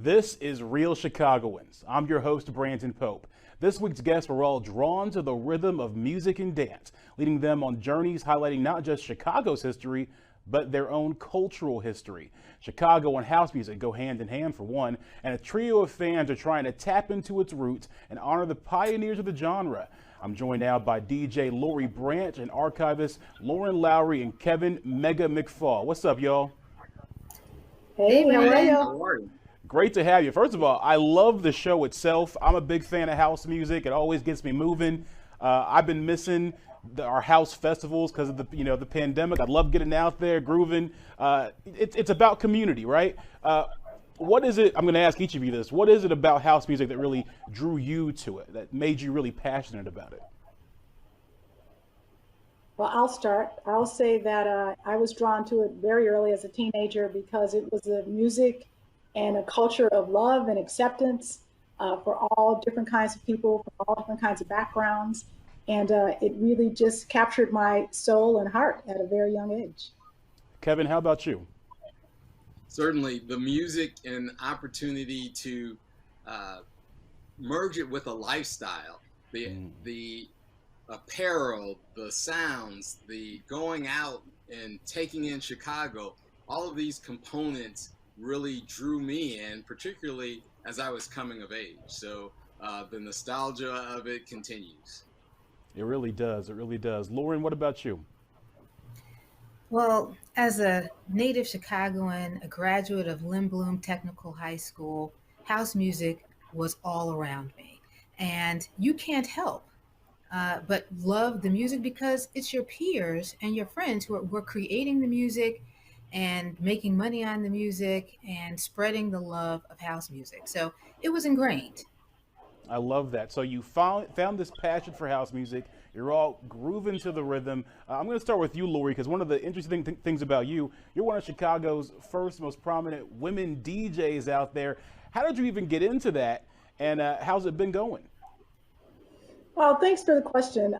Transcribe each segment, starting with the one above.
This is Real Chicagoans. I'm your host, Brandon Pope. This week's guests were all drawn to the rhythm of music and dance, leading them on journeys highlighting not just Chicago's history, but their own cultural history. Chicago and house music go hand in hand for one, and a trio of fans are trying to tap into its roots and honor the pioneers of the genre. I'm joined now by DJ Lori Branch and archivist Lauren Lowery and Kevin Mega McFall. What's up, y'all? Hey, how are you? How are you? Great to have you. First of all, I love the show itself. I'm a big fan of house music. It always gets me moving. I've been missing our house festivals because of the pandemic. I love getting out there, grooving. It's about community, right? What is it? I'm going to ask each of you this. What is it about house music that really drew you to it, that made you really passionate about it? Well, I'll start. I'll say that I was drawn to it very early as a teenager because it was a music and a culture of love and acceptance for all different kinds of people, from all different kinds of backgrounds. And it really just captured my soul and heart at a very young age. Kevin, how about you? Certainly, the music and opportunity to merge it with a lifestyle, the apparel, the sounds, the going out and taking in Chicago, all of these components really drew me in, particularly as I was coming of age. So the nostalgia of it continues. It really does. It really does. Lauren, what about you? Well, as a native Chicagoan, a graduate of Lindblom Technical High School, house music was all around me. And you can't help but love the music because it's your peers and your friends who were creating the music and making money on the music and spreading the love of house music. So it was ingrained. I love that. So you found this passion for house music. You're all grooving to the rhythm. I'm going to start with you, Lori, because one of the interesting things about you, you're one of Chicago's first most prominent women DJs out there. How did you even get into that, and how's it been going? Well, thanks for the question.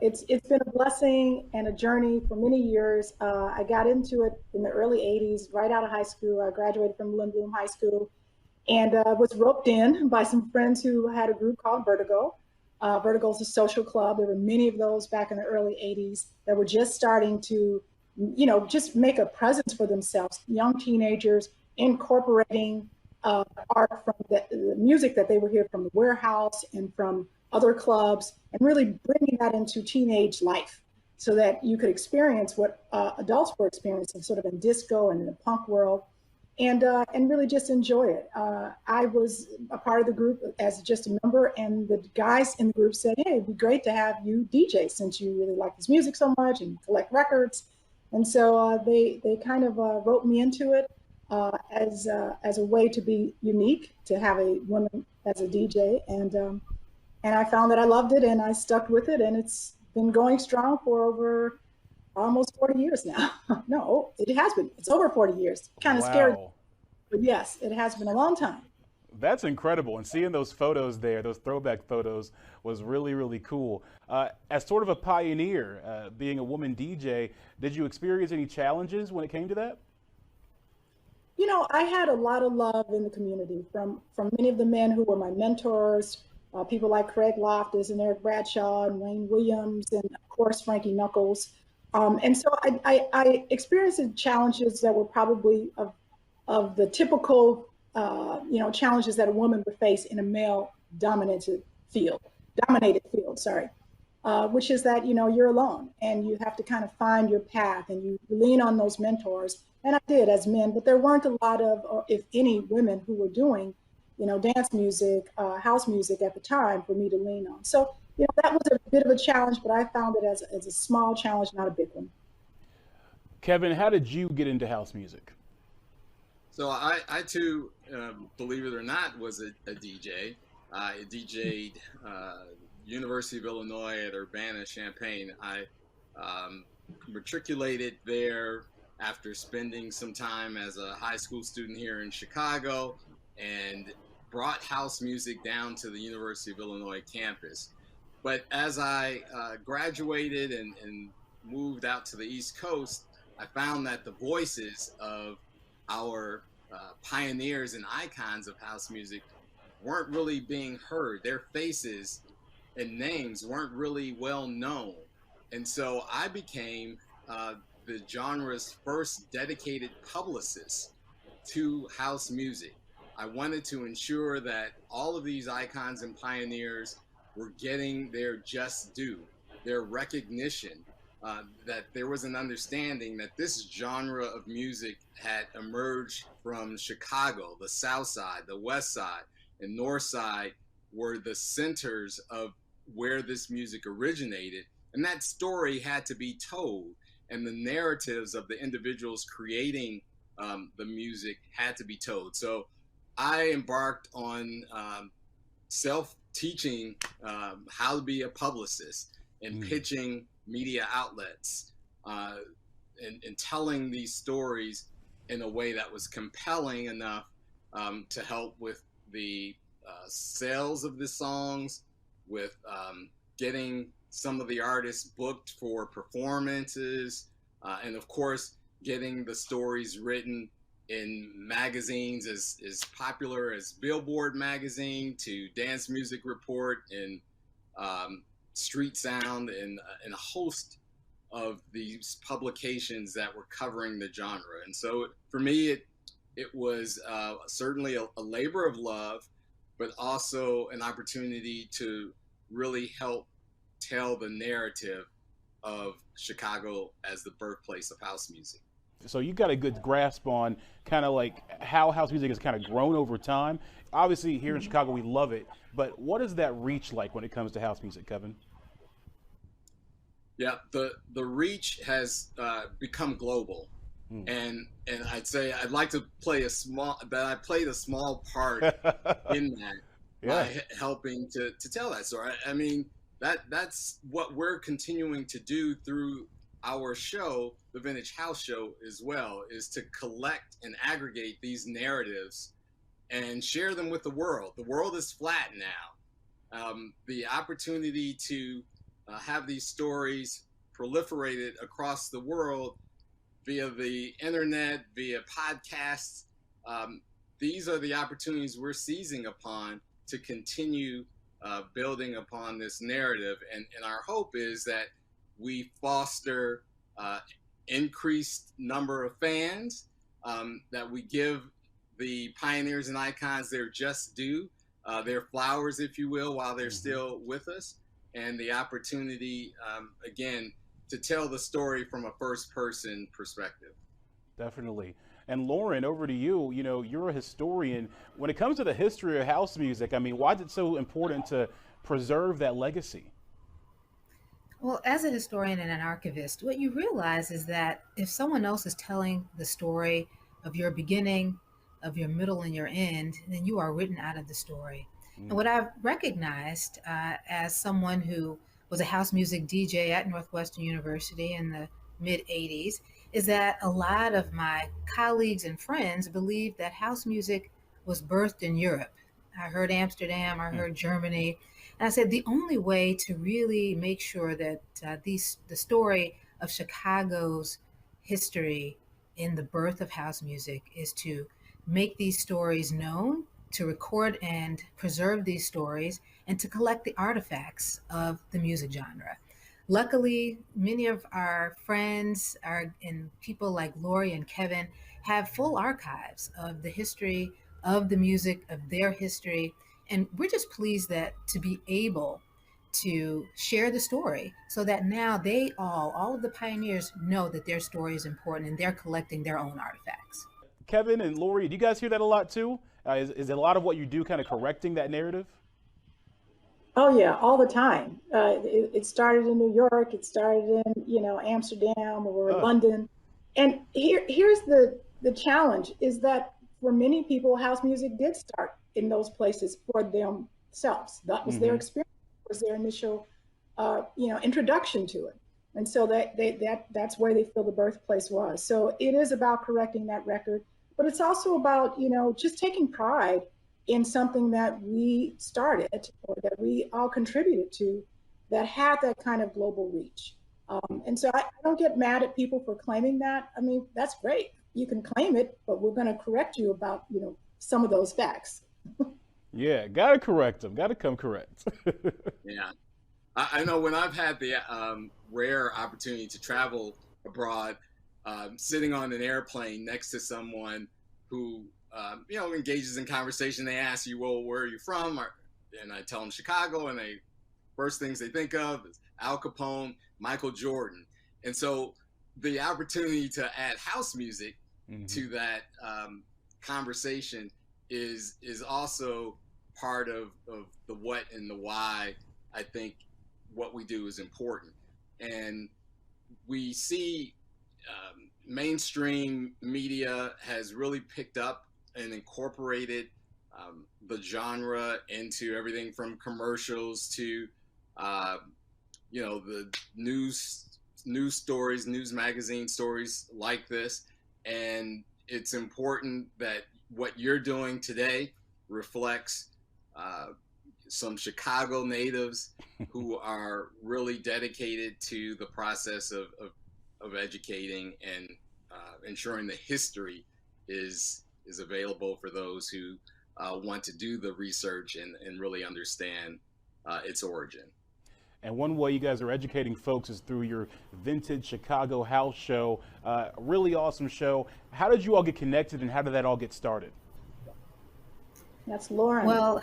It's been a blessing and a journey for many years. I got into it in the early 80s, right out of high school. I graduated from Lindblom High School and was roped in by some friends who had a group called Vertigo. Vertigo is a social club. There were many of those back in the early 80s that were just starting to, just make a presence for themselves. Young teenagers incorporating art from the music that they would hear from the warehouse and from other clubs, and really bringing that into teenage life so that you could experience what adults were experiencing sort of in disco and in the punk world, and really just enjoy it. I was a part of the group as just a member, and the guys in the group said, hey, it'd be great to have you DJ since you really like this music so much and collect records. And so they kind of roped me into it as a way to be unique, to have a woman as a DJ. And I found that I loved it and I stuck with it, and it's been going strong for over almost 40 years now. No, it has been. It's over 40 years. Kind of scary, but yes, it has been a long time. That's incredible. And seeing those photos there, those throwback photos, was really, really cool. As sort of a pioneer, being a woman DJ, did you experience any challenges when it came to that? I had a lot of love in the community from many of the men who were my mentors. People like Craig Loftus and Eric Bradshaw and Wayne Williams, and of course Frankie Knuckles. And so I experienced challenges that were probably of the typical challenges that a woman would face in a male-dominated field. Which is that you're alone and you have to kind of find your path, and you lean on those mentors. And I did as men, but there weren't a lot of, or if any, women who were doing dance music, house music at the time for me to lean on. So, that was a bit of a challenge, but I found it as a small challenge, not a big one. Kevin, how did you get into house music? So I too, believe it or not, was a DJ. I DJ'd University of Illinois at Urbana-Champaign. I matriculated there after spending some time as a high school student here in Chicago, and brought house music down to the University of Illinois campus. But as I graduated and moved out to the East Coast, I found that the voices of our pioneers and icons of house music weren't really being heard. Their faces and names weren't really well known. And so I became the genre's first dedicated publicist to house music. I wanted to ensure that all of these icons and pioneers were getting their just due, their recognition, that there was an understanding that this genre of music had emerged from Chicago. The South Side, the West Side, and North Side were the centers of where this music originated. And that story had to be told. And the narratives of the individuals creating the music had to be told. So I embarked on self-teaching how to be a publicist and pitching media outlets and telling these stories in a way that was compelling enough to help with the sales of the songs, with getting some of the artists booked for performances, and of course, getting the stories written in magazines as popular as Billboard magazine to Dance Music Report and Street Sound and a host of these publications that were covering the genre. And so for me, it was certainly a labor of love, but also an opportunity to really help tell the narrative of Chicago as the birthplace of house music. So you got a good grasp on kind of like how house music has kind of grown over time. Obviously here in Chicago, we love it, but what is that reach like when it comes to house music, Kevin? Yeah, the reach has become global. And I'd say I'd like to play I played a small part in that by helping to tell that story. I mean, that's what we're continuing to do through our show, the Vintage House Show, as well, is to collect and aggregate these narratives and share them with the world. The world is flat now. The opportunity to have these stories proliferated across the world via the internet, via podcasts. These are the opportunities we're seizing upon to continue building upon this narrative. And our hope is that we foster increased number of fans, that we give the pioneers and icons their just due, their flowers, if you will, while they're still with us, and the opportunity, again, to tell the story from a first-person perspective. Definitely. And Lauren, over to you. You know, you're a historian. When it comes to the history of house music, I mean, why is it so important to preserve that legacy? Well, as a historian and an archivist, what you realize is that if someone else is telling the story of your beginning, of your middle, and your end, then you are written out of the story. And what I've recognized as someone who was a house music DJ at Northwestern University in the mid-'80s is that a lot of my colleagues and friends believed that house music was birthed in Europe. I heard Amsterdam, I heard Germany. And I said the only way to really make sure that the story of Chicago's history in the birth of house music is to make these stories known, to record and preserve these stories, and to collect the artifacts of the music genre. Luckily, many of our friends and people like Lori and Kevin have full archives of the history of the music, of their history. And we're just pleased that to be able to share the story so that now they all of the pioneers know that their story is important and they're collecting their own artifacts. Kevin and Lori, do you guys hear that a lot too? Is it a lot of what you do kind of correcting that narrative? Oh yeah, all the time. It started in New York. It started in Amsterdam or London, and here's the challenge is that for many people, house music did start in those places for themselves. That was their experience. Was their initial, introduction to it, and so that's where they feel the birthplace was. So it is about correcting that record, but it's also about just taking pride in something that we started or that we all contributed to that had that kind of global reach. And so I don't get mad at people for claiming that. I mean, that's great. you can claim it, but we're going to correct you about, some of those facts. Yeah, gotta correct them. Gotta come correct. Yeah. I know when I've had the rare opportunity to travel abroad, sitting on an airplane next to someone who, engages in conversation, they ask you, well, where are you from? And I tell them Chicago, and first things they think of is Al Capone, Michael Jordan. And so the opportunity to add house music to that conversation is also part of the what and the why. I think what we do is important. And we see mainstream media has really picked up and incorporated the genre into everything from commercials to the news stories, news magazine stories like this. And it's important that what you're doing today reflects some Chicago natives who are really dedicated to the process of educating and ensuring the history is available for those who want to do the research and really understand its origin. And one way you guys are educating folks is through your Vintage Chicago House show. Really awesome show. How did you all get connected, and how did that all get started? That's Lauren. Well,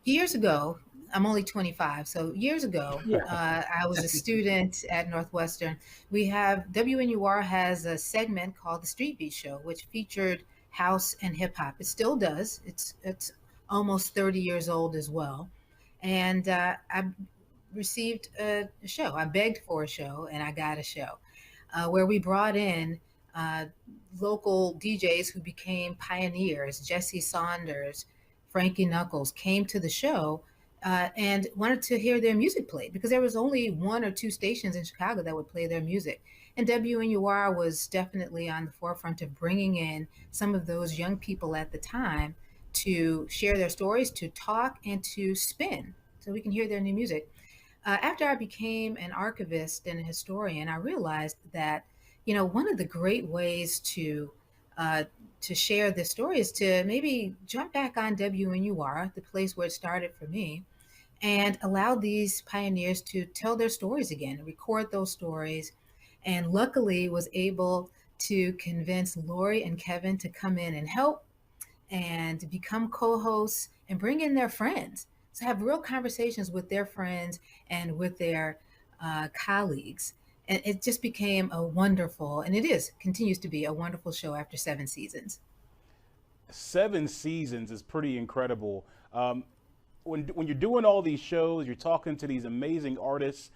years ago, I'm only 25, so years ago, I was a student at Northwestern. WNUR has a segment called the Street Beat Show, which featured house and hip hop. It still does. It's almost 30 years old as well. And I received a show. I begged for a show, and I got a show where we brought in local DJs who became pioneers. Jesse Saunders, Frankie Knuckles came to the show and wanted to hear their music played, because there was only one or two stations in Chicago that would play their music. And WNUR was definitely on the forefront of bringing in some of those young people at the time to share their stories, to talk, and to spin so we can hear their new music. After I became an archivist and a historian, I realized that, one of the great ways to share this story is to maybe jump back on WNUR, the place where it started for me, and allow these pioneers to tell their stories again, record those stories. And luckily was able to convince Lori and Kevin to come in and help and to become co-hosts and bring in their friends. So have real conversations with their friends and with their colleagues. And it just became a wonderful, and continues to be a wonderful show after 7 seasons. 7 seasons is pretty incredible. When you're doing all these shows, you're talking to these amazing artists,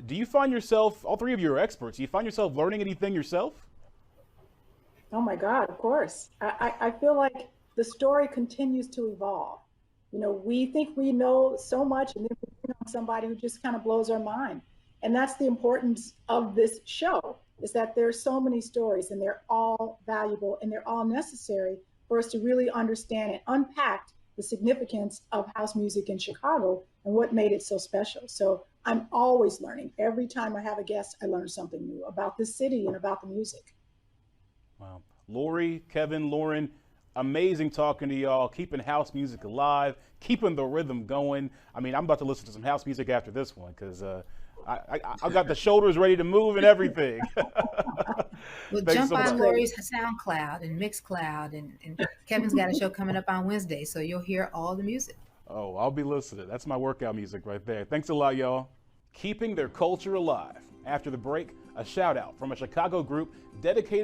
do you find yourself, all three of you are experts, do you find yourself learning anything yourself? Oh my God, of course. I feel like the story continues to evolve. We think we know so much, and then we bring on somebody who just kind of blows our mind. And that's the importance of this show, is that there's so many stories, and they're all valuable, and they're all necessary for us to really understand and unpack the significance of house music in Chicago and what made it so special. So I'm always learning. Every time I have a guest, I learn something new about the city and about the music. Wow. Lori, Kevin, Lauren, amazing talking to y'all, keeping house music alive, keeping the rhythm going. I mean, I'm about to listen to some house music after this one, because I got the shoulders ready to move and everything. Well, jump on Lori's SoundCloud and Mixcloud, and Kevin's got a show coming up on Wednesday, so you'll hear all the music. Oh, I'll be listening. That's my workout music right there. Thanks a lot, y'all. Keeping their culture alive. After the break, a shout out from a Chicago group dedicated